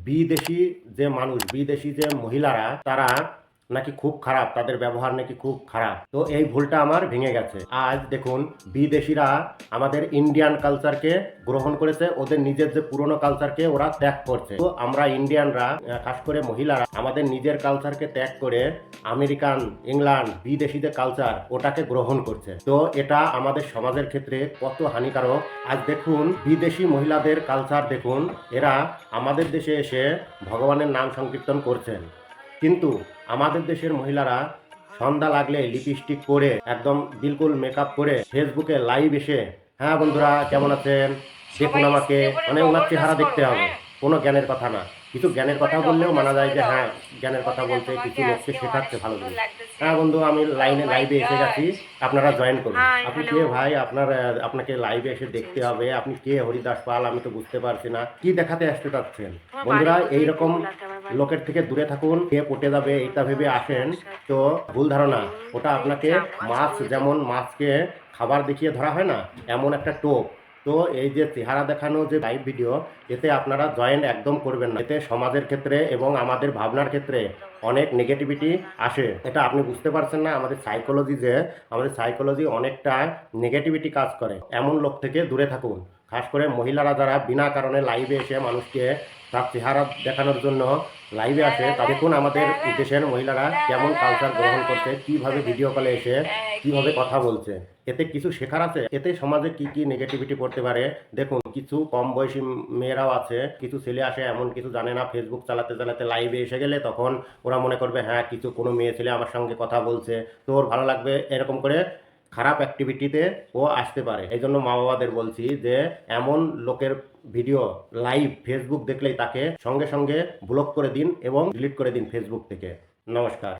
বিদেশি যে মানুষ, বিদেশি যে মহিলারা তারা নাকি খুব খারাপ, তাদের ব্যবহার নাকি খুব খারাপ। তো এই ভুলটা আমার ভেঙে গেছে। আজ দেখুন, বিদেশিরা আমাদের ইন্ডিয়ান কালচারকে গ্রহণ করেছে, ওদের নিজের যে পুরনো কালচারকে ওরা ত্যাগ করছে। তো আমরা ইন্ডিয়ানরা, খাস করে মহিলারা, আমাদের নিজের কালচারকে ত্যাগ করে আমেরিকান, ইংল্যান্ড, বিদেশি যে কালচার ওটাকে গ্রহণ করছে। তো এটা আমাদের সমাজের ক্ষেত্রে কত হানিকারক। আজ দেখুন, বিদেশি মহিলাদের কালচার দেখুন, এরা আমাদের দেশে এসে ভগবানের নাম সংকীর্তন করছেন, কিন্তু আমাদের দেশের মহিলারা সন্ধ্যা লাগলে লিপস্টিক পরে একদম বিলকুল মেকআপ করে ফেসবুকে লাইভ এসে, হ্যাঁ বন্ধুরা কেমন আছেন, দেখুন আমাকে, মানে ওনার চেহারা দেখতে হবে, কোনো জ্ঞানের কথা না। কিছু জ্ঞানের কথা বললেও মানা যায় যে হ্যাঁ জ্ঞানের কথা বলতে, কিছু লোককে শেখাচ্ছে ভালো জিনিস। হ্যাঁ বন্ধু, আমি লাইভে এসে গেছি, আপনারা জয়েন করুন। আপনি কে ভাই? আপনাকে লাইভে এসে দেখতে হবে। আপনি কে হরিদাস পাল? আমি তো বুঝতে পারছি না, কি দেখাতে আসতে চাচ্ছেন? বন্ধুরা, এইরকম লোকের থেকে দূরে থাকুন। কে পটে যাবে এটা ভেবে আসেন তো ভুল ধারণা। ওটা আপনাকে মাছ, যেমন মাছকে খাবার দেখিয়ে ধরা হয় না, এমন একটা টোপ। তো এই যে চেহারা দেখানো যে লাইভ ভিডিও, এতে আপনারা জয়েন একদম করবেন না। এতে সমাজের ক্ষেত্রে এবং আমাদের ভাবনার ক্ষেত্রে অনেক নেগেটিভিটি আসে। এটা আপনি বুঝতে পারছেন না। আমাদের সাইকোলজি অনেকটা নেগেটিভিটি কাজ করে। এমন লোক থেকে দূরে থাকুন। খাস করে মহিলারা যারা বিনা কারণে লাইভে এসে মানুষকে তার চেহারা দেখানোর জন্য লাইভে আসে, তা দেখুন আমাদের দেশের মহিলারা কেমন কালচার গ্রহণ করছে, কিভাবে ভিডিও কলে এসে কিভাবে কথা বলছে। এতে কিছু শেখার আছে। এতে সমাজে কি কি নেগেটিভিটি পড়তে পারে দেখুন। কিছু কম বয়সী মেয়েরাও আছে, কিছু ছেলে আসে এমন কিছু জানে না, ফেসবুক চালাতে চালাতে লাইভে এসে গেলে তখন ওরা মনে করবে হ্যাঁ কোনো মেয়ে ছেলে আমার সঙ্গে কথা বলছে, তো ওর ভালো লাগবে, এরকম করে খারাপ অ্যাক্টিভিটিতে ও আসতে পারে। এই জন্য মা বাবাদের বলছি যে এমন লোকের ভিডিও লাইভ ফেসবুক দেখলেই তাকে সঙ্গে সঙ্গে ব্লক করে দিন এবং ডিলিট করে দিন ফেসবুক থেকে। নমস্কার।